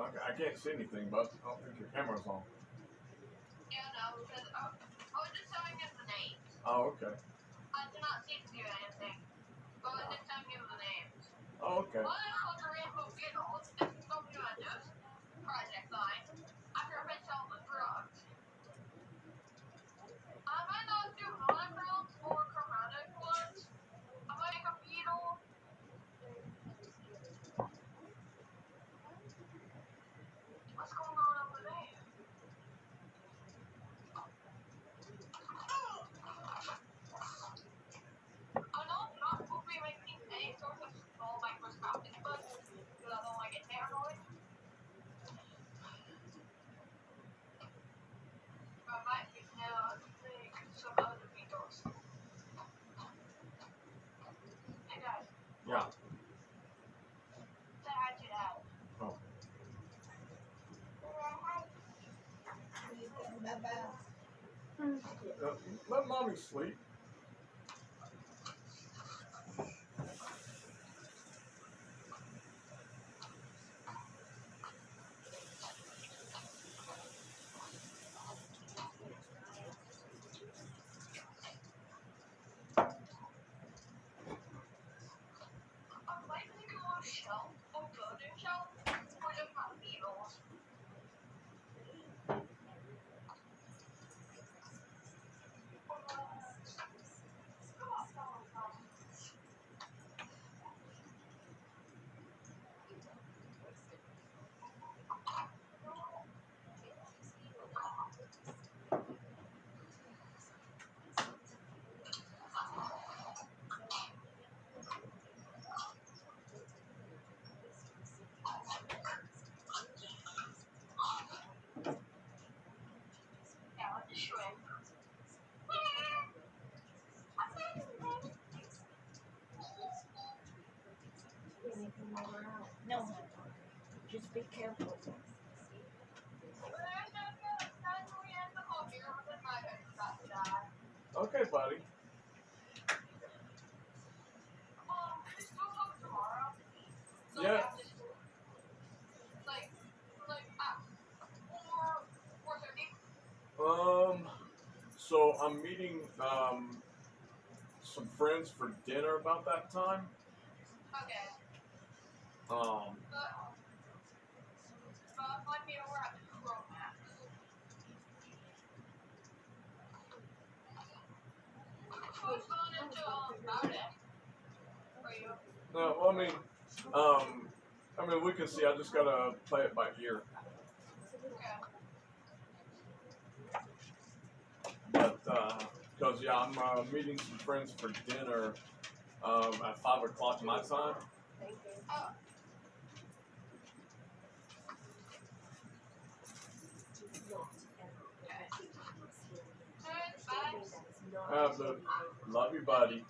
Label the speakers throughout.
Speaker 1: Okay, I can't see anything, but I don't think your camera's on.
Speaker 2: Yeah, no, because I was just telling him the names.
Speaker 1: Oh, okay.
Speaker 2: I did not see to do anything. But I was just telling him the names.
Speaker 1: Oh, okay.
Speaker 2: One of the rainbow beetles is something on this project line after I've been selling drugs. I might not do monochrome or chromatic ones. I might make a beetle. What's going on over there? I know I'm not supposed to be making any sort of small microscopic bugs because I don't want to get paranoid. But I might make some other beetles. Hey guys,
Speaker 1: Yeah.
Speaker 2: say hi to Dad.
Speaker 1: Oh. Let mommy sleep.
Speaker 2: I might make a little shelf, a building shelf, for just my beetles. Yeah, like a shrimp.
Speaker 3: No, just be careful.
Speaker 1: Okay, buddy.
Speaker 2: Can we still talk tomorrow?
Speaker 1: Yeah.
Speaker 2: Like at 4:30.
Speaker 1: So I'm meeting some friends for dinner about that time.
Speaker 2: Okay.
Speaker 1: Um,
Speaker 2: But might be over at the Chromax. Who's going into Bowden? For you?
Speaker 1: no, I mean, we can see. I just gotta play it by ear.
Speaker 2: Okay.
Speaker 1: But because yeah, I'm meeting some friends for dinner at 5 o'clock my time.
Speaker 2: Oh. Bye.
Speaker 1: Love you, buddy.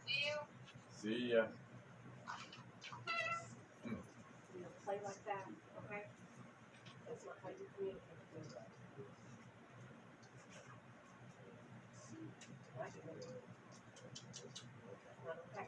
Speaker 2: See you.
Speaker 1: See ya.
Speaker 3: Play like that, okay? That's not how you communicate. Okay.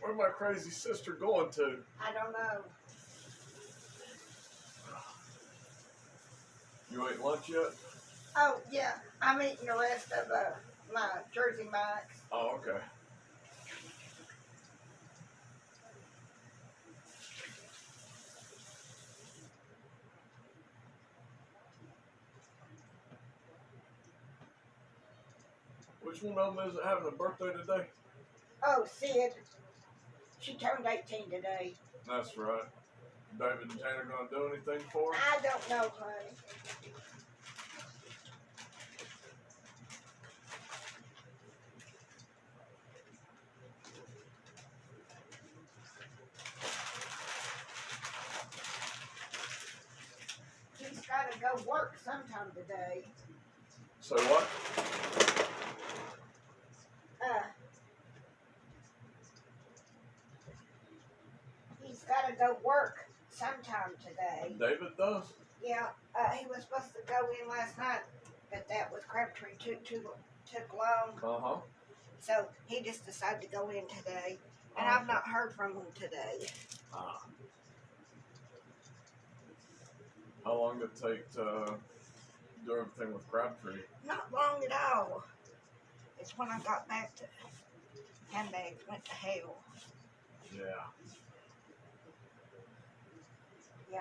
Speaker 1: Where's my crazy sister going to?
Speaker 3: I don't know.
Speaker 1: You ate lunch yet?
Speaker 3: Oh, yeah. I'm eating the rest of my Jersey Mike's.
Speaker 1: Oh, okay. Which one of them is having a birthday today?
Speaker 3: Oh, Sid. She turned 18 today.
Speaker 1: That's right. David and Tanner gonna do anything for her?
Speaker 3: I don't know, honey. He's got to go work sometime today.
Speaker 1: So what?
Speaker 3: He's got to go work sometime today.
Speaker 1: David does?
Speaker 3: Yeah, he was supposed to go in last night, but that was Crabtree took long.
Speaker 1: Uh-huh.
Speaker 3: So he just decided to go in today. And I've not heard from him today.
Speaker 1: Ah. How long did it take to do everything with Crabtree?
Speaker 3: Not long at all. It's when I got back to handbags went to hell.
Speaker 1: Yeah.
Speaker 3: Yeah,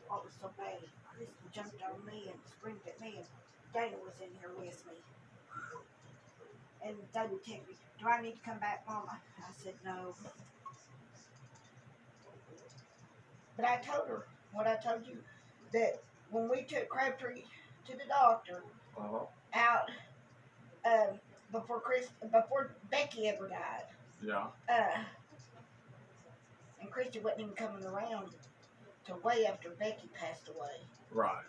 Speaker 3: what was so bad? Kristen jumped on me and screamed at me, and Dana was in here with me. And David texted me, "Do I need to come back, Mama?" I said no. But I told her what I told you, that when we took Crabtree to the doctor
Speaker 1: Uh-huh.
Speaker 3: out before Becky ever died,
Speaker 1: Yeah.
Speaker 3: and Christy wasn't even coming around till way after Becky passed away.
Speaker 1: Right.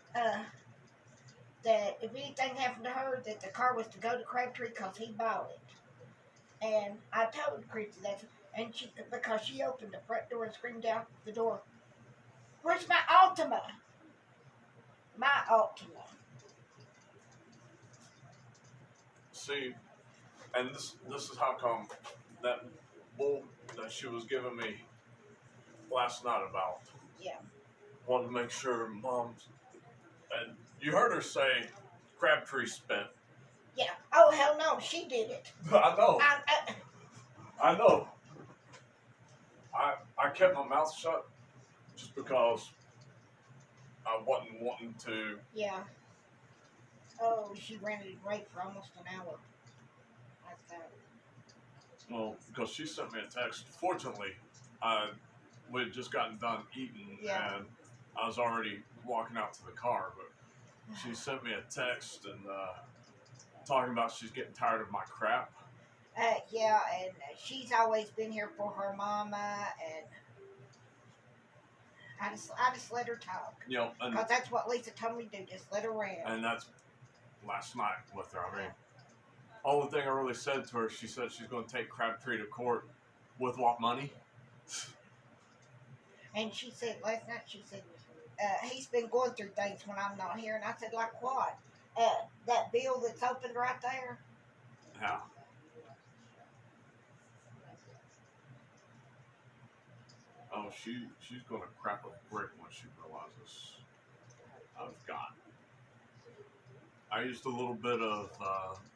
Speaker 3: That if anything happened to her, that the car was to go to Crabtree because he bought it. And I told Christy that, and because she opened the front door and screamed out the door, "Where's my Altima? My Altima."
Speaker 1: See, and this is how come that bull that she was giving me last night about
Speaker 3: Yeah.
Speaker 1: wanted to make sure Mom's, and you heard her say Crabtree spent.
Speaker 3: Yeah. Oh, hell no, she did it.
Speaker 1: I know.
Speaker 3: I,
Speaker 1: I know. I kept my mouth shut just because I wasn't wanting to.
Speaker 3: yeah. Oh, she ranted and raved for almost an hour. Like that.
Speaker 1: Well, because she sent me a text. Fortunately, we had just gotten done eating,
Speaker 3: Yeah.
Speaker 1: and I was already walking out to the car. But she sent me a text and talking about she's getting tired of my crap.
Speaker 3: Yeah, and she's always been here for her mama, and I just let her talk.
Speaker 1: You know, and
Speaker 3: Because that's what Lisa told me to do, just let her rant.
Speaker 1: and that's last night with her. I mean, only thing I really said to her, she said she's going to take Crabtree to court with what money?
Speaker 3: And she said last night, she said, he's been going through things when I'm not here. And I said, like what? That bill that's opened right there?
Speaker 1: Yeah. Oh, she's going to crap a brick when she realizes I've got. I used a little bit of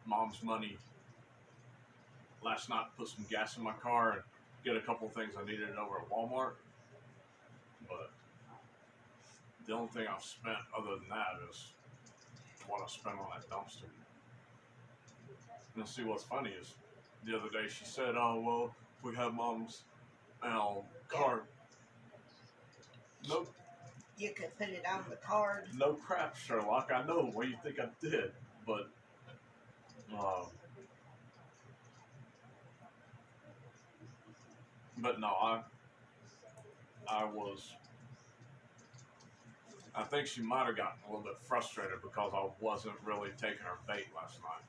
Speaker 1: Mom's money last night to put some gas in my car and get a couple things I needed over at Walmart. But the only thing I've spent other than that is what I spent on that dumpster. And see what's funny is the other day she said, "Oh well, if we have Mom's card, no,
Speaker 3: You could put it on the card.
Speaker 1: no crap, Sherlock. I know what you think I did, but no, I was. I think she might have gotten a little bit frustrated because I wasn't really taking her bait last night.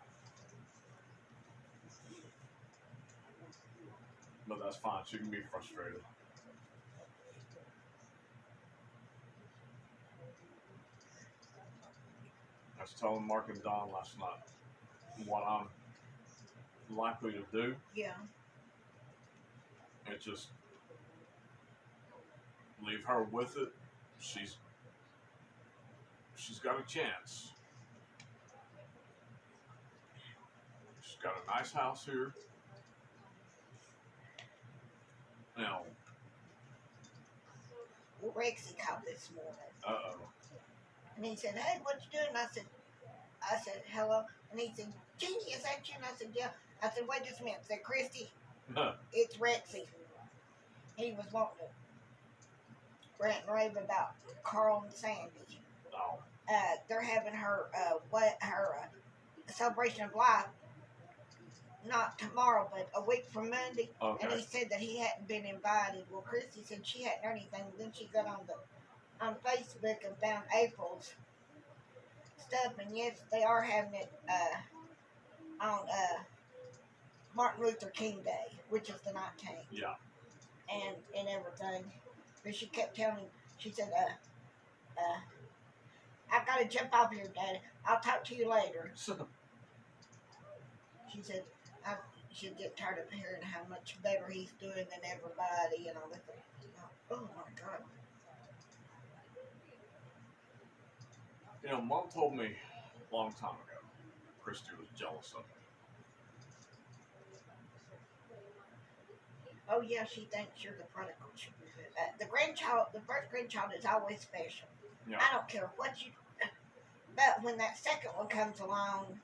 Speaker 1: But that's fine. She can be frustrated. I was telling Mark and Don last night what I'm likely to do.
Speaker 3: Yeah.
Speaker 1: It just leave her with it. She's got a chance. She's got a nice house here. Now,
Speaker 3: Well, Rexy called this morning,
Speaker 1: oh,
Speaker 3: and he said, "Hey, what you doing?" I said, "Hello," and he said, "Jeannie, is that you?" And I said, "Yeah." I said, "Wait just a minute." I said, "Christy, it's Rexy." He was wanting to rant and rave about Carl and Sandy.
Speaker 1: oh,
Speaker 3: They're having her celebration of life not tomorrow, but a week from Monday.
Speaker 1: okay.
Speaker 3: And he said that he hadn't been invited. Well, Christy said she hadn't heard anything. Then she got on Facebook and found April's stuff, and yes, they are having it on Martin Luther King Day, which is the 19th,
Speaker 1: Yeah.
Speaker 3: and everything. But she kept telling me, she said, I gotta jump off here, Daddy. I'll talk to you later. She said, she'd get tired of hearing how much better he's doing than everybody and all that. Oh my God.
Speaker 1: You know, Mom told me a long time ago, Christy was jealous of me.
Speaker 3: Oh yeah, she thinks you're the prodigal. The first grandchild is always special.
Speaker 1: Yeah.
Speaker 3: I don't care what you. But when that second one comes along,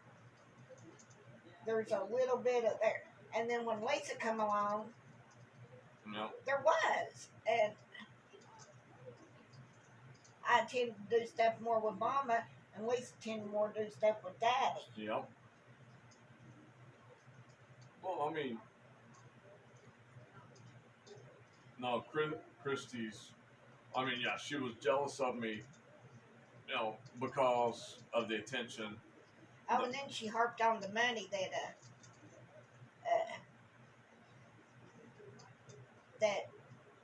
Speaker 3: there's a little bit of there. And then when Lisa come along,
Speaker 1: No.
Speaker 3: there was. And I tend to do stuff more with Mama, and Lisa tend more to do stuff with Daddy.
Speaker 1: Yep. Well, I mean, no, Christy's. I mean, yeah, she was jealous of me, you know, because of the attention.
Speaker 3: Oh, and then she harped on the money that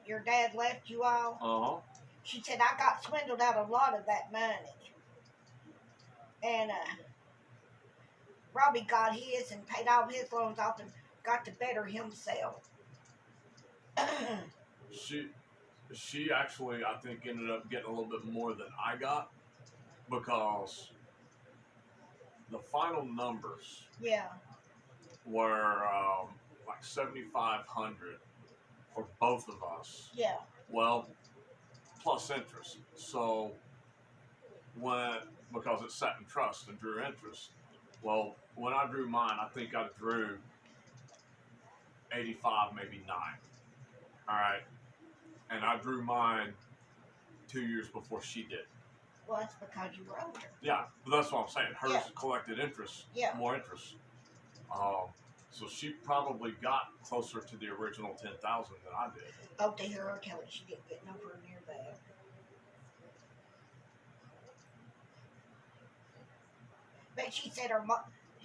Speaker 3: your dad left you all. She said, I got swindled out a lot of that money. And Robbie got his and paid all his loans off and got to better himself.
Speaker 1: She actually, I think, ended up getting a little bit more than I got because the final numbers
Speaker 3: Yeah.
Speaker 1: were like 7,500 for both of us.
Speaker 3: Yeah.
Speaker 1: Well, plus interest. So because it sat in trust and drew interest. Well, when I drew mine, I think I drew 85, maybe 9. All right. And I drew mine 2 years before she did.
Speaker 3: Well, that's because you were older.
Speaker 1: Yeah, but that's what I'm saying. Hers
Speaker 3: Yeah.
Speaker 1: collected interest,
Speaker 3: Yeah.
Speaker 1: more interest. So she probably got closer to the original 10,000 than I did.
Speaker 3: Oh, to hear her tell it, she didn't get nowhere near that. But she said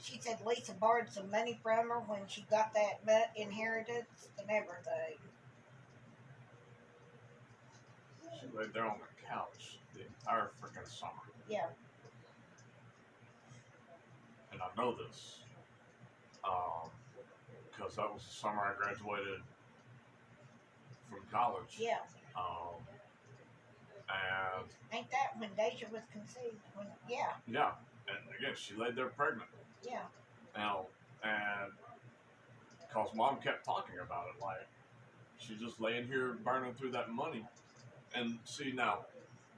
Speaker 3: she said Lisa borrowed some money from her when she got that inheritance and everything.
Speaker 1: She laid there on the couch the entire freaking summer.
Speaker 3: Yeah.
Speaker 1: And I know this because that was the summer I graduated from college.
Speaker 3: Yeah.
Speaker 1: And
Speaker 3: ain't that when Deja was conceived? Yeah.
Speaker 1: Yeah, and again, she laid there pregnant.
Speaker 3: Yeah.
Speaker 1: Now, and because Mom kept talking about it, like she's just laying here burning through that money. And see now,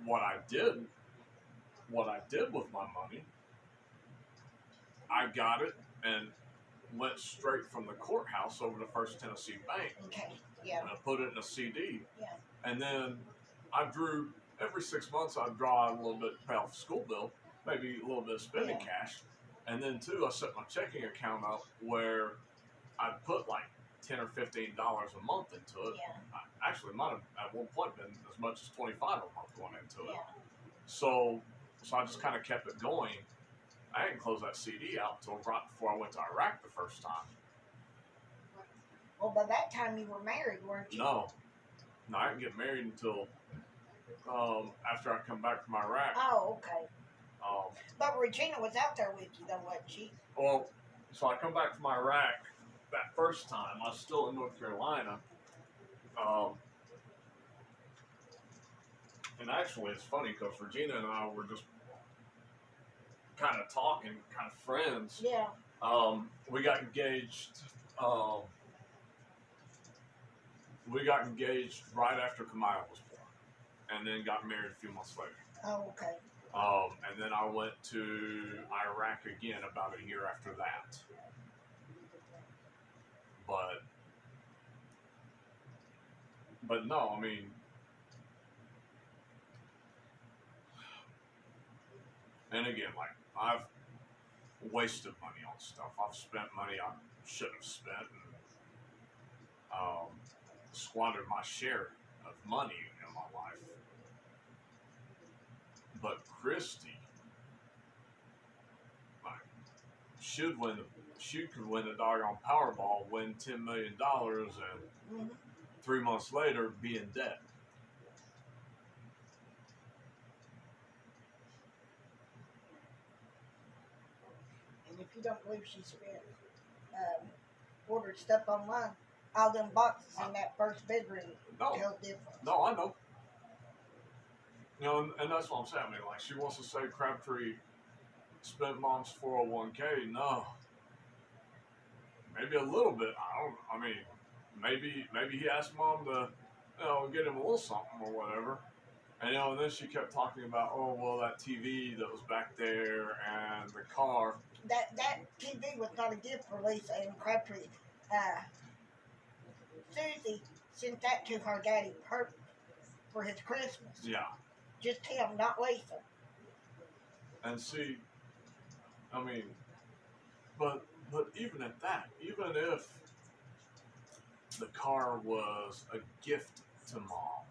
Speaker 1: what I did with my money, I got it and went straight from the courthouse over to First Tennessee Bank.
Speaker 3: Okay. Yeah.
Speaker 1: And I put it in a CD.
Speaker 3: Yeah.
Speaker 1: And then I drew every 6 months. I'd draw out a little bit to pay off the school bill, maybe a little bit of spending cash, and then too, I set my checking account up where I'd put like $10 or $15 a month into it.
Speaker 3: Yeah.
Speaker 1: Actually, might have at one point been as much as $25 a month going into it.
Speaker 3: Yeah.
Speaker 1: So I just kind of kept it going. I didn't close that CD out until right before I went to Iraq the first time.
Speaker 3: Well, by that time you were married, weren't you?
Speaker 1: No, I didn't get married until after I come back from Iraq.
Speaker 3: Oh, okay. But Regina was out there with you, though, wasn't she?
Speaker 1: Well, so I come back from Iraq that first time. I was still in North Carolina, And actually, it's funny because Regina and I were just kind of talking, kind of friends.
Speaker 3: Yeah.
Speaker 1: We got engaged. We got engaged right after Kamaya was born, and then got married a few months later.
Speaker 3: Oh, okay.
Speaker 1: And then I went to Iraq again about a year after that. But no, I mean, and again, like I've wasted money on stuff. I've spent money I shouldn't have spent, and squandered my share of money in my life. But Christy, like, should win. She could win the doggone Powerball, win $10 million, and
Speaker 3: Mm-hmm.
Speaker 1: 3 months later be in debt.
Speaker 3: And if you don't believe she spent, ordered stuff online, all them boxes in that first bedroom
Speaker 1: No,
Speaker 3: tell different.
Speaker 1: no, I know. You know, and that's what I'm saying. I mean, like, she wants to say Crabtree spent mom's 401k. No, maybe a little bit. I mean, maybe he asked mom to, get him a little something or whatever. And and then she kept talking about, oh well, that TV that was back there and the car.
Speaker 3: That TV was not a gift for Lisa and Crabtree. Susie sent that to her daddy for his Christmas.
Speaker 1: Yeah.
Speaker 3: Just him, not Lisa.
Speaker 1: And see, I mean, but even at that, even if the car was a gift to mom,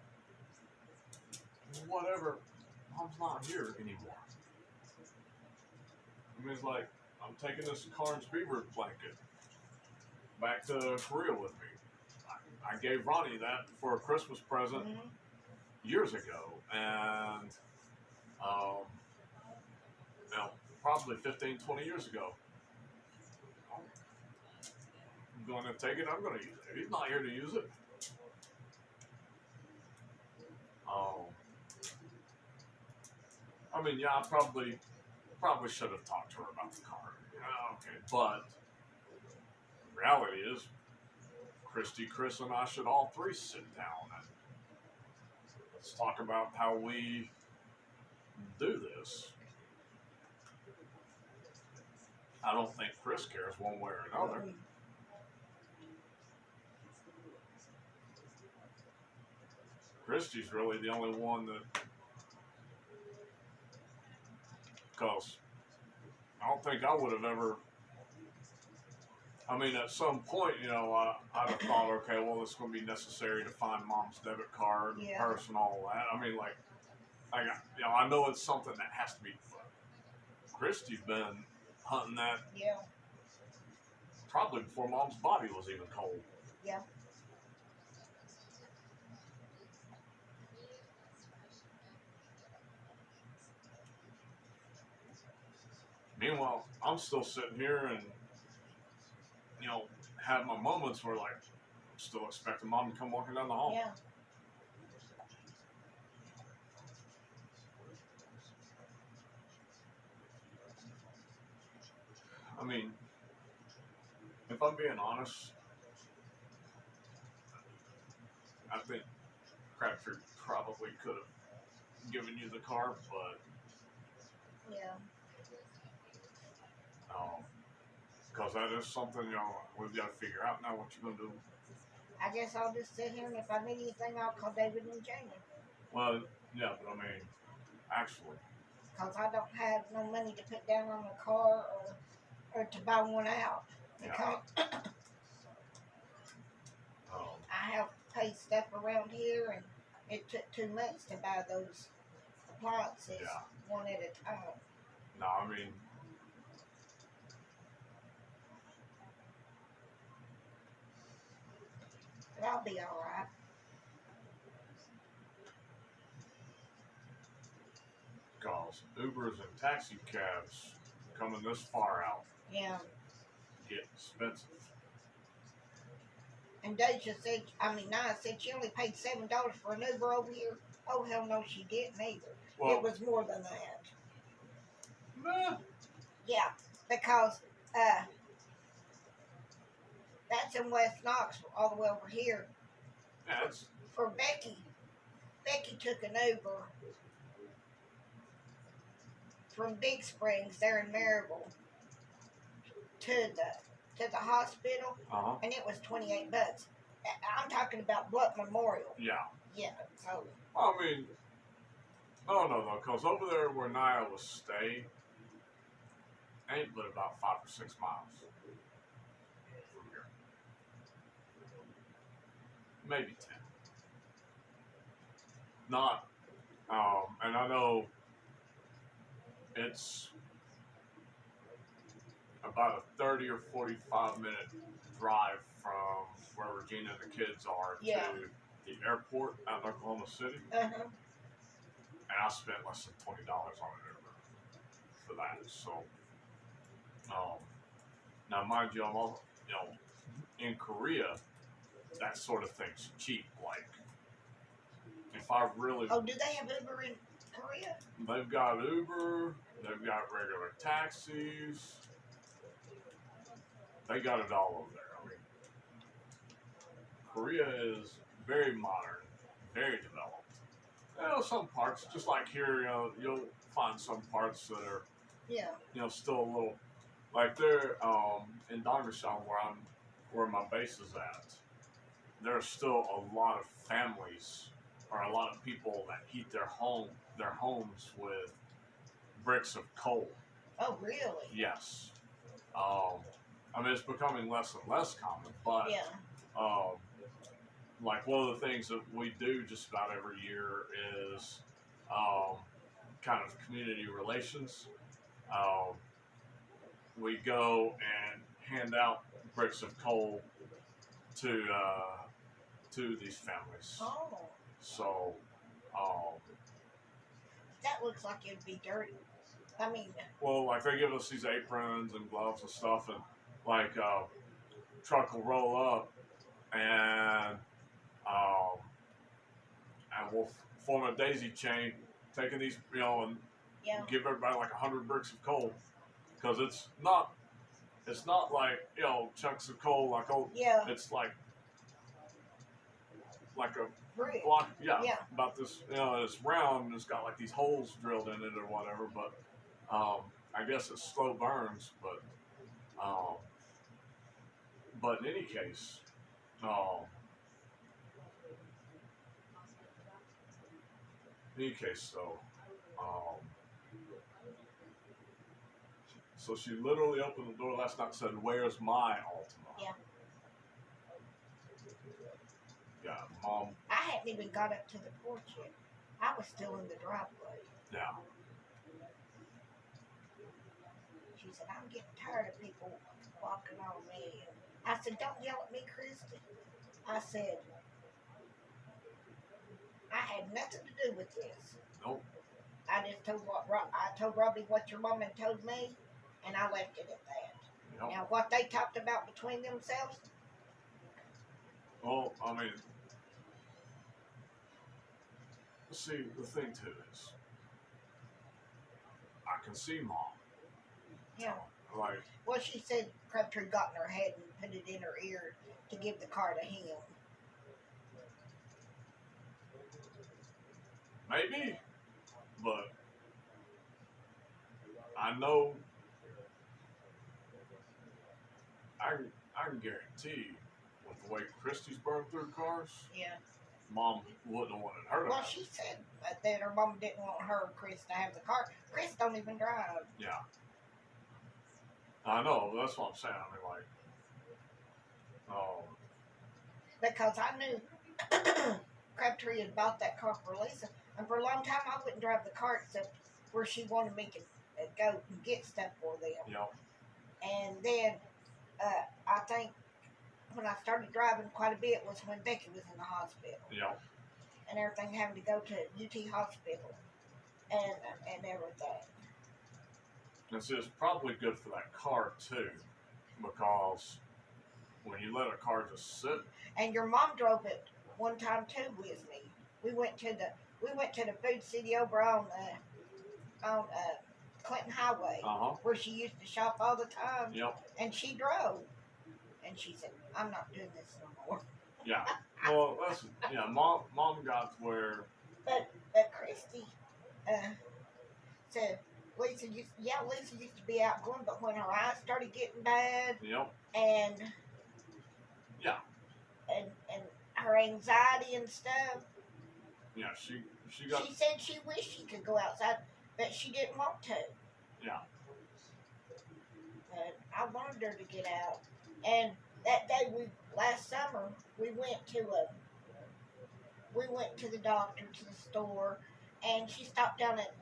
Speaker 1: whatever, mom's not here anymore. I mean, it's like, I'm taking this Carnes Beaver blanket back to Korea with me. I gave Ronnie that for a Christmas present years ago, and probably 15, 20 years ago. I'm going to take it. I'm going to use it. He's not here to use it. I mean, yeah, I probably should have talked to her about the car. Yeah, okay, but the reality is, Christy, Chris, and I should all three sit down and let's talk about how we do this. I don't think Chris cares one way or another. Christy's really the only one that, because I don't think I would have ever. I mean, at some point, I'd have thought, okay, well, it's going to be necessary to find mom's debit card, and purse, and all that. I mean, I know it's something that has to be. Christy's been hunting that probably before mom's body was even cold.
Speaker 3: Yeah.
Speaker 1: Meanwhile, I'm still sitting here and, have my moments where, like, I'm still expecting mom to come walking down the hall.
Speaker 3: Yeah.
Speaker 1: I mean, if I'm being honest, I think Crabtree probably could have given you the car, but because that is something we've got to figure out now. What you're gonna do?
Speaker 3: I guess I'll just sit here, and if I need anything, I'll call David and Jamie.
Speaker 1: Well, yeah, but I mean, actually,
Speaker 3: because I don't have no money to put down on a car or to buy one out. Because I have paid stuff around here, and it took 2 months to buy those appliances one at a time.
Speaker 1: No, I mean,
Speaker 3: but I'll be all right.
Speaker 1: Because Ubers and taxi cabs coming this far out
Speaker 3: Yeah.
Speaker 1: get expensive.
Speaker 3: And Deja said, Naya said she only paid $7 for an Uber over here. Oh, hell no, she didn't either.
Speaker 1: Well,
Speaker 3: It was more than that.
Speaker 1: meh.
Speaker 3: Yeah, because uh, that's in West Knoxville, all the way over here.
Speaker 1: Yeah, it's
Speaker 3: For Becky, Becky took an Uber from Big Springs there in Maryville to the hospital,
Speaker 1: uh-huh.
Speaker 3: and it was $28. I'm talking about Blunt Memorial.
Speaker 1: Yeah.
Speaker 3: Yeah, so
Speaker 1: I mean, I don't know though, cause over there where Naya was staying, ain't but about 5 or 6 miles from here, maybe 10. Not, and I know it's about a 30 or 45-minute drive from where Regina and the kids are
Speaker 3: Yeah.
Speaker 1: to the airport out in Oklahoma City,
Speaker 3: uh-huh.
Speaker 1: and I spent less than $20 on an Uber for that. So, now mind you, I'm all, in Korea, that sort of thing's cheap. Like, if I really,
Speaker 3: Oh, do they have Uber in Korea?
Speaker 1: they've got Uber, they've got regular taxis, they got it all over there. I mean, Korea is very modern, very developed. Some parts, just like here, you'll find some parts that are,
Speaker 3: Yeah.
Speaker 1: still a little, like they're in Dageshan where my base is at. There's still a lot of families or a lot of people that heat their homes with bricks of coal.
Speaker 3: Oh, really?
Speaker 1: Yes. I mean, it's becoming less and less common, but
Speaker 3: Yeah.
Speaker 1: like one of the things that we do just about every year is kind of community relations. We go and hand out bricks of coal to these families.
Speaker 3: Oh,
Speaker 1: So, um,
Speaker 3: that looks like it'd be dirty. I mean,
Speaker 1: well, like they give us these aprons and gloves and stuff, and like truck will roll up and um, we'll form a daisy chain, taking these, and
Speaker 3: yeah.
Speaker 1: give everybody like 100 bricks of coal, because it's not like chunks of coal like
Speaker 3: Yeah.
Speaker 1: it's like a
Speaker 3: Brick.
Speaker 1: block, yeah,
Speaker 3: Yeah.
Speaker 1: about this, it's round and it's got like these holes drilled in it or whatever, but I guess it slow burns, but in any case, so she literally opened the door last night and said, "Where's my Altima?"
Speaker 3: Yeah.
Speaker 1: Yeah, Mom.
Speaker 3: I hadn't even got up to the porch yet. I was still in the driveway.
Speaker 1: Yeah.
Speaker 3: She said, "I'm getting tired of people walking on me." I said, "Don't yell at me, Christy." I said, "I had nothing to do with this."
Speaker 1: Nope.
Speaker 3: I just told Robbie what your mom had told me, and I left it at that.
Speaker 1: Yep.
Speaker 3: Now, what they talked about between themselves,
Speaker 1: Well, I mean, see, the thing too is, I can see Mom.
Speaker 3: yeah.
Speaker 1: Like,
Speaker 3: Well, she said Crabtree got in her head and put it in her ear to give the car to him.
Speaker 1: maybe, but I know, I can guarantee you, with the way Christie's burned through cars,
Speaker 3: Yeah.
Speaker 1: Mom wouldn't have wanted her to
Speaker 3: Well,
Speaker 1: have it.
Speaker 3: she said that her mom didn't want her and Chris to have the car. Chris don't even drive.
Speaker 1: Yeah. I know, that's what I'm saying. I mean, like,
Speaker 3: Because I knew Crabtree had bought that car for Lisa. And for a long time, I wouldn't drive the car except where she wanted me to go and get stuff for them. And then I think when I started driving quite a bit was when Becky was in the hospital. And everything having to go to UT hospital and everything.
Speaker 1: And so it's probably good for that car too, because when you let a car just sit,
Speaker 3: And your mom drove it one time too with me. We went to the food city over on Clinton Highway where she used to shop all the time,
Speaker 1: yep,
Speaker 3: and she drove. And she said, "I'm not doing this no more."
Speaker 1: yeah. Well, listen, yeah, mom got to where,
Speaker 3: But Christy said Lisa used to be outgoing, but when her eyes started getting bad
Speaker 1: yep,
Speaker 3: and
Speaker 1: yeah,
Speaker 3: and her anxiety and stuff,
Speaker 1: yeah, she got,
Speaker 3: she said she wished she could go outside, but she didn't want to.
Speaker 1: yeah,
Speaker 3: But I wanted her to get out. And that day last summer we went to the doctor, to the store, and she stopped down at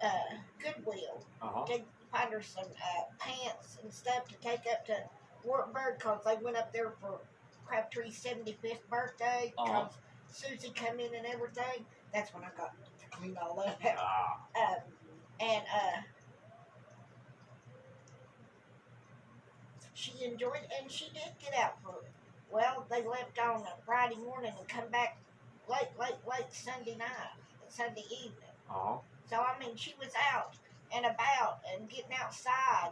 Speaker 3: Goodwill to find her some pants and stuff to take up to Wartburg because they went up there for Crabtree's 75th birthday because Susie come in and everything. That's when I got to clean all that out. And she enjoyed it, and she did get out for it. Well, they left on a Friday morning and come back late Sunday night, Sunday evening. So, I mean, she was out and about and getting outside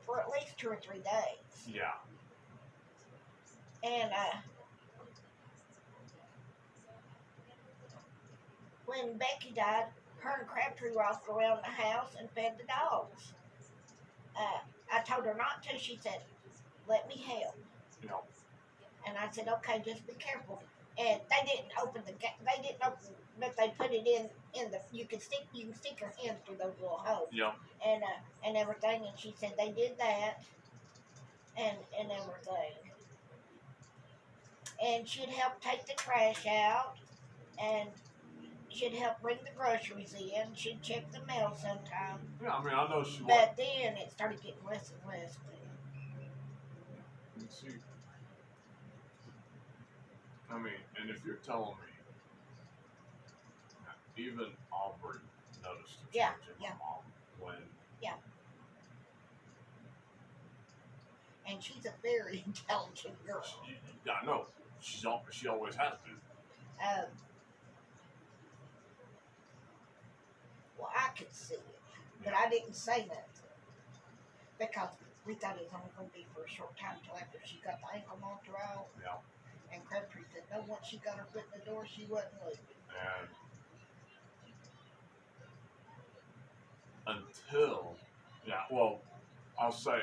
Speaker 3: for at least 2 or 3 days.
Speaker 1: yeah,
Speaker 3: And when Becky died, her and Crabtree walked around the house and fed the dogs. I told her not to. She said, "Let me help."
Speaker 1: yep,
Speaker 3: And I said, "Okay, just be careful." And they didn't open the gate. They didn't open, but they put it in the. You can stick your hand through those little holes.
Speaker 1: yep,
Speaker 3: And everything. And she said they did that, and everything. And she'd help take the trash out, and she'd help bring the groceries in. She'd check the mail sometime.
Speaker 1: yeah. I mean, I know she was.
Speaker 3: But then it started getting less and less.
Speaker 1: Let's see. I mean, and if you're telling me, even Aubrey noticed a change in my mom when.
Speaker 3: And she's a very intelligent girl.
Speaker 1: I know. She always has been.
Speaker 3: Well, I could see it, but I didn't say nothing because we thought it was only going to be for a short time till after she got the ankle monitor out.
Speaker 1: Yeah.
Speaker 3: And Crabtree said, "No, once she got her foot in the door, she wasn't leaving."
Speaker 1: And until, yeah, well, I'll say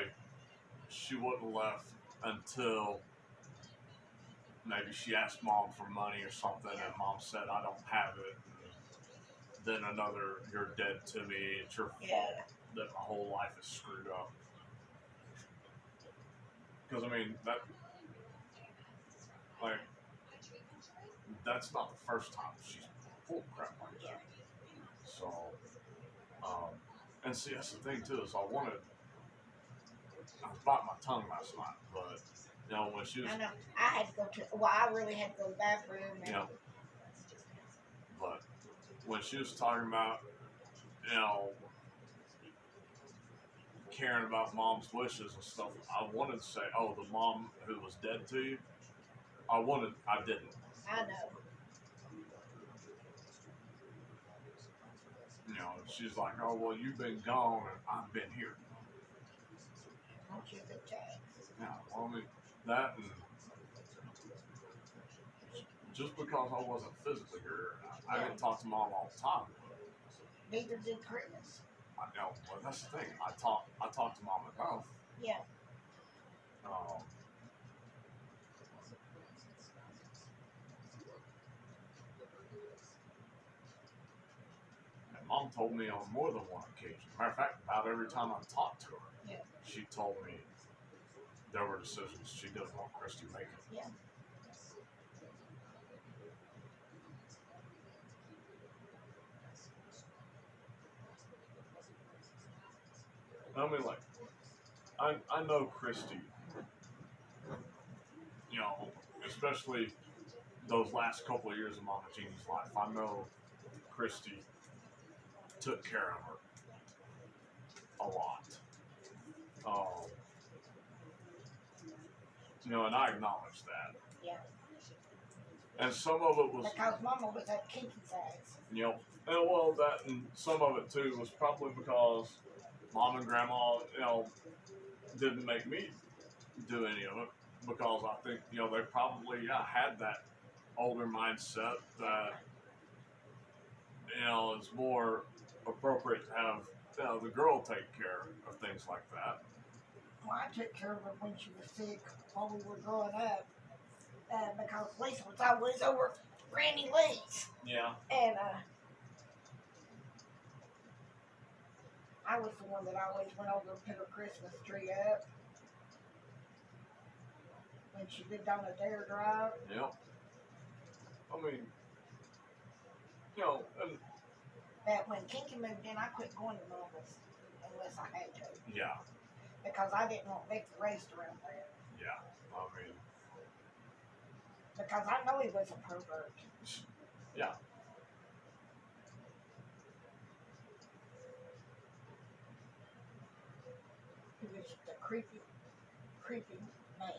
Speaker 1: she wouldn't have left until maybe she asked mom for money or something, and mom said, "I don't have it." And then another, "You're dead to me. It's your fault that my whole life is screwed up." Because I mean that's not the first time she's pulled crap like that. So, and see, that's the thing too, is I was biting my tongue last night, but you know when she was,
Speaker 3: I know. I had to go I really had to go to the bathroom. And
Speaker 1: but when she was talking about, you know, caring about mom's wishes and stuff, I wanted to say, "Oh, the mom who was dead to you." I didn't.
Speaker 3: I know.
Speaker 1: You know, she's like, "Oh, well, you've been gone and I've been here."
Speaker 3: Don't you the chance?
Speaker 1: Yeah, well, I mean, that and just because I wasn't physically here, I didn't talk to mom all the time.
Speaker 3: Neither did Chris.
Speaker 1: I know, well, that's the thing. I talked to mom enough.
Speaker 3: Yeah.
Speaker 1: And mom told me on more than one occasion. Matter of fact, about every time I talked to her, she told me there were decisions she didn't want Christy making.
Speaker 3: Yeah.
Speaker 1: I mean, like, I know Christy, you know, especially those last couple of years of Mama Jeannie's life. I know Christy took care of her a lot. and I acknowledge that.
Speaker 3: Yeah.
Speaker 1: And some of it was,
Speaker 3: Because Mama was at kinky size.
Speaker 1: and well, that and some of it too was probably because Mom and Grandma, didn't make me do any of it because I think they probably had that older mindset that it's more appropriate to have the girl take care of things like that.
Speaker 3: Well, I took care of her when she was sick while we were growing up. Because Lisa was always over Granny Lee's.
Speaker 1: Yeah.
Speaker 3: And I was the one that always went over and put her Christmas tree up. When she lived on a dare drive.
Speaker 1: Yep. I mean, and
Speaker 3: That when Kinky moved in, I quit going to Mama's unless I had to.
Speaker 1: yeah,
Speaker 3: Because I didn't want Vic raised around there.
Speaker 1: yeah. I mean,
Speaker 3: Because I know he was a pervert.
Speaker 1: yeah.
Speaker 3: He was just a creepy man.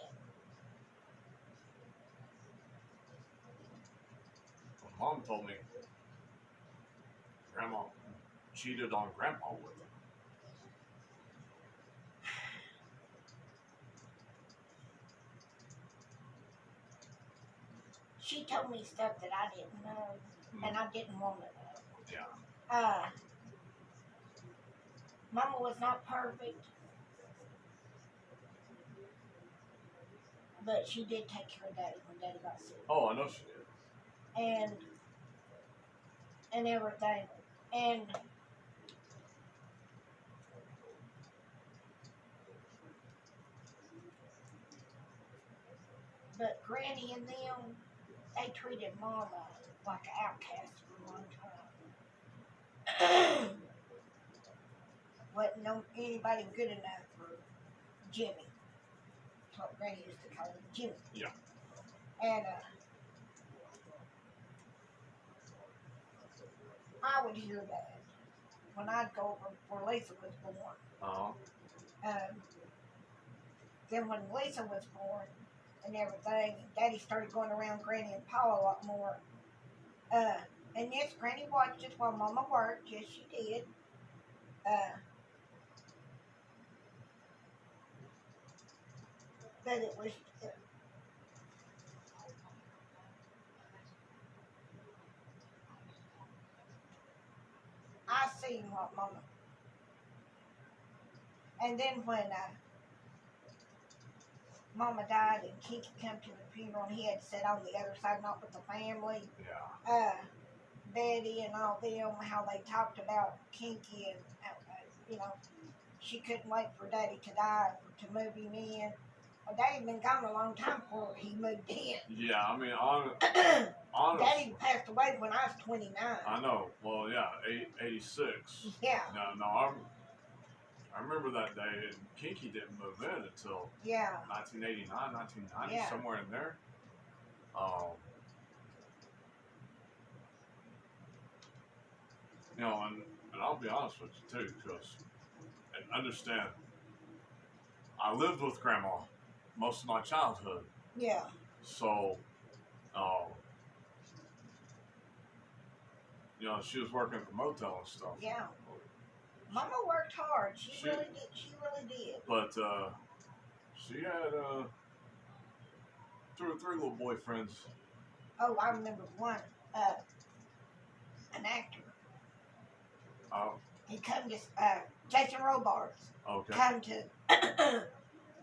Speaker 1: Mom told me Grandma cheated on Grandpa with him.
Speaker 3: She told me stuff that I didn't know, and I didn't want to know.
Speaker 1: Yeah.
Speaker 3: Mama was not perfect, but she did take care of Daddy when Daddy got sick.
Speaker 1: Oh, I know she did.
Speaker 3: And everything. And but Granny and them, they treated Mama like an outcast for a long time. Wasn't no anybody good enough for Jimmy. That's what Granny used to call him, Jimmy.
Speaker 1: Yeah.
Speaker 3: And I would hear that when I'd go over before Lisa was born. Then when Lisa was born and everything, Daddy started going around Granny and Pa a lot more. And yes, Granny watched us while Mama worked. Yes, she did. But it was. I seen what Mama. And then when Mama died and Kinky come to the funeral and he had to sit on the other side, not with the family.
Speaker 1: Yeah.
Speaker 3: Betty and all them, how they talked about Kinky and, she couldn't wait for Daddy to die to move him in. Well, Daddy had been gone a long time before he moved in.
Speaker 1: Yeah, I mean, honestly.
Speaker 3: Daddy passed away when I was 29.
Speaker 1: I know. Well, yeah, 86.
Speaker 3: Yeah.
Speaker 1: No, I remember that day, and Kinky didn't move in until 1989, 1990,
Speaker 3: Yeah.
Speaker 1: somewhere in there. And I'll be honest with you too, because and understand, I lived with Grandma most of my childhood,
Speaker 3: Yeah.
Speaker 1: so she was working at the motel and stuff.
Speaker 3: Yeah. Mama worked hard. She really did. She really did.
Speaker 1: But she had 2 or 3 little boyfriends.
Speaker 3: Oh, I remember one. An actor.
Speaker 1: Oh,
Speaker 3: He come to Jason Robards.
Speaker 1: okay.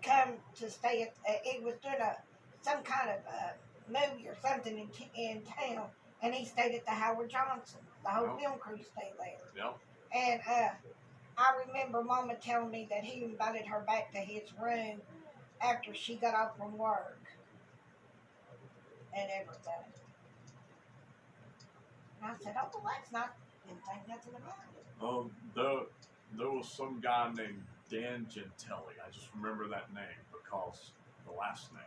Speaker 3: Come to stay at. It was doing some kind of movie or something in town, and he stayed at the Howard Johnson. The whole film crew stayed there.
Speaker 1: Yep.
Speaker 3: And I remember Mama telling me that he invited her back to his room after she got off from work and everything. And I said, "Oh, well, that's not. Didn't think nothing about it."
Speaker 1: There was some guy named Dan Gentili. I just remember that name because the last name.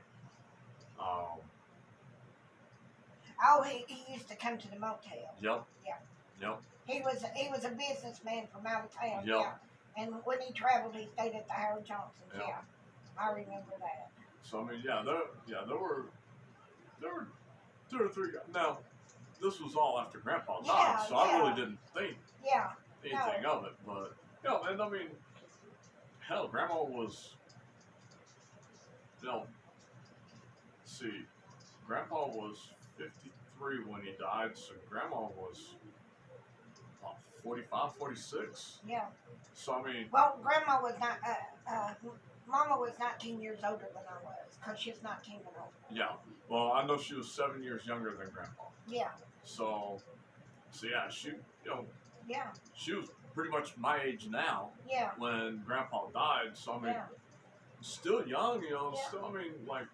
Speaker 3: Oh, he used to come to the motel.
Speaker 1: Yep.
Speaker 3: Yeah.
Speaker 1: Yep.
Speaker 3: He was a businessman from out of town.
Speaker 1: Yep.
Speaker 3: Yeah. And when he traveled, he stayed at the Howard Johnson's.
Speaker 1: Yep.
Speaker 3: Yeah. I remember that.
Speaker 1: So I mean, there were 2 or 3 guys. Now, this was all after Grandpa died,
Speaker 3: Yeah,
Speaker 1: so I
Speaker 3: yeah.
Speaker 1: really didn't think
Speaker 3: Yeah.
Speaker 1: anything of it. But and I mean, hell, Grandma was, let's see, Grandpa was 53 when he died, so Grandma was about 45, 46.
Speaker 3: Yeah.
Speaker 1: So I mean,
Speaker 3: Well, Grandma was not. Mama was 19 years older than I was, cause she's 19 and older.
Speaker 1: yeah. Well, I know she was 7 years younger than Grandpa.
Speaker 3: Yeah.
Speaker 1: So yeah,
Speaker 3: Yeah.
Speaker 1: she was pretty much my age now
Speaker 3: Yeah.
Speaker 1: when Grandpa died. So I mean,
Speaker 3: Yeah.
Speaker 1: still young,
Speaker 3: Yeah.
Speaker 1: Still, I mean, like,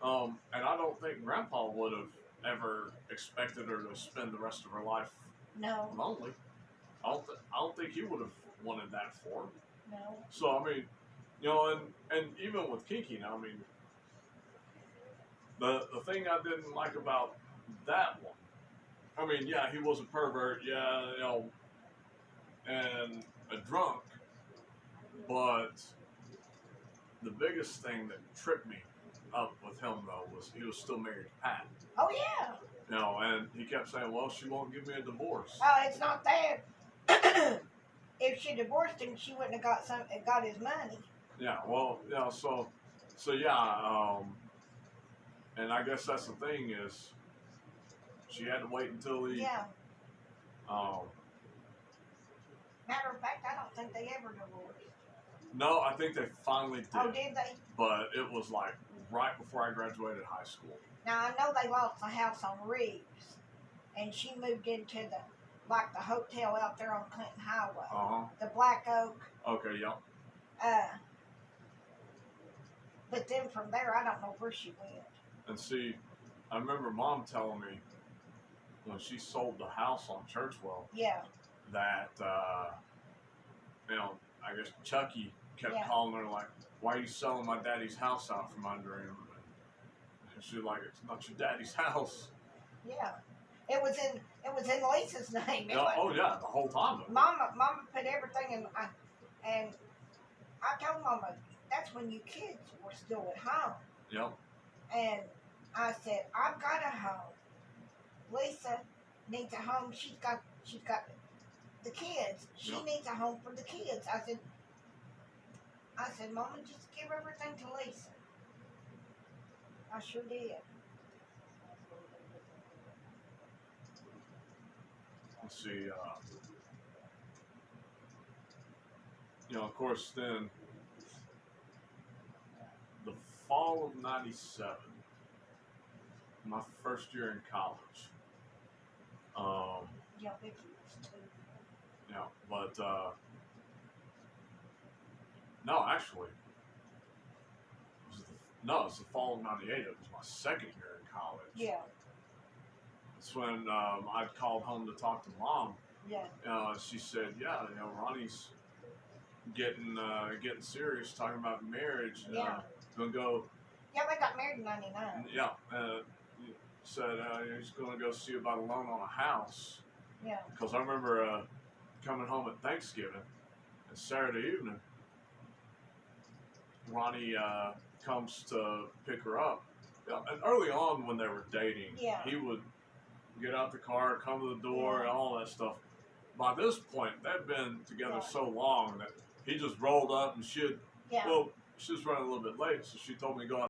Speaker 1: and I don't think Grandpa would have ever expected her to spend the rest of her life
Speaker 3: No.
Speaker 1: lonely. I don't think he would have wanted that for her.
Speaker 3: No.
Speaker 1: So I mean, and even with Kiki, now I mean, the thing I didn't like about that one, I mean, yeah, he was a pervert, yeah, and a drunk, but the biggest thing that tripped me up with him though was he was still married to Pat.
Speaker 3: Oh yeah.
Speaker 1: And he kept saying, "Well, she won't give me a divorce."
Speaker 3: Oh, it's not that. If she divorced him, she wouldn't have got his money.
Speaker 1: Yeah, well, so yeah, and I guess that's the thing is, she had to wait until he,
Speaker 3: Yeah.
Speaker 1: um,
Speaker 3: Matter of fact, I don't think they ever divorced.
Speaker 1: no, I think they finally did,
Speaker 3: Oh, did they?
Speaker 1: but it was like right before I graduated high school.
Speaker 3: Now I know they lost the house on Reeves, and she moved into the hotel out there on Clinton Highway, the Black Oak.
Speaker 1: Okay, yeah.
Speaker 3: But then from there, I don't know where she went.
Speaker 1: And see, I remember Mom telling me when she sold the house on Churchwell
Speaker 3: Yeah.
Speaker 1: that, I guess Chucky kept
Speaker 3: Yeah.
Speaker 1: calling her like, "Why are you selling my daddy's house out from under him?" And she's like, "It's not your daddy's house."
Speaker 3: Yeah. It was in Lisa's name.
Speaker 1: Yeah, oh yeah, the whole time.
Speaker 3: Mama put everything in. And I told Mama that's when you kids were still at home.
Speaker 1: Yep.
Speaker 3: And I said, I've got a home. Lisa needs a home. She's got the kids. She
Speaker 1: Yep.
Speaker 3: needs a home for the kids. I said, Mama, just give everything to Lisa. I sure did.
Speaker 1: Let's see, of course, then the fall of '97, my first year in college.
Speaker 3: Yeah, Vicky was too.
Speaker 1: Yeah, but no, actually, it's the fall of '98. It was my second year in college.
Speaker 3: Yeah,
Speaker 1: It's when I'd called home to talk to Mom.
Speaker 3: yeah,
Speaker 1: She said, "Yeah, Ronnie's getting serious, talking about marriage.
Speaker 3: Yeah.
Speaker 1: Gonna go."
Speaker 3: yeah. They got married in '99.
Speaker 1: Yeah, said he's gonna go see about a loan on a house.
Speaker 3: Yeah,
Speaker 1: Because I remember coming home at Thanksgiving, and Saturday evening, Ronnie comes to pick her up. Yeah, and early on when they were dating,
Speaker 3: Yeah.
Speaker 1: he would get out the car, come to the door,
Speaker 3: Yeah.
Speaker 1: and all that stuff. By this point, they'd been together
Speaker 3: Yeah.
Speaker 1: so long that he just rolled up and
Speaker 3: yeah.
Speaker 1: well, she was running a little bit late, so she told me to go out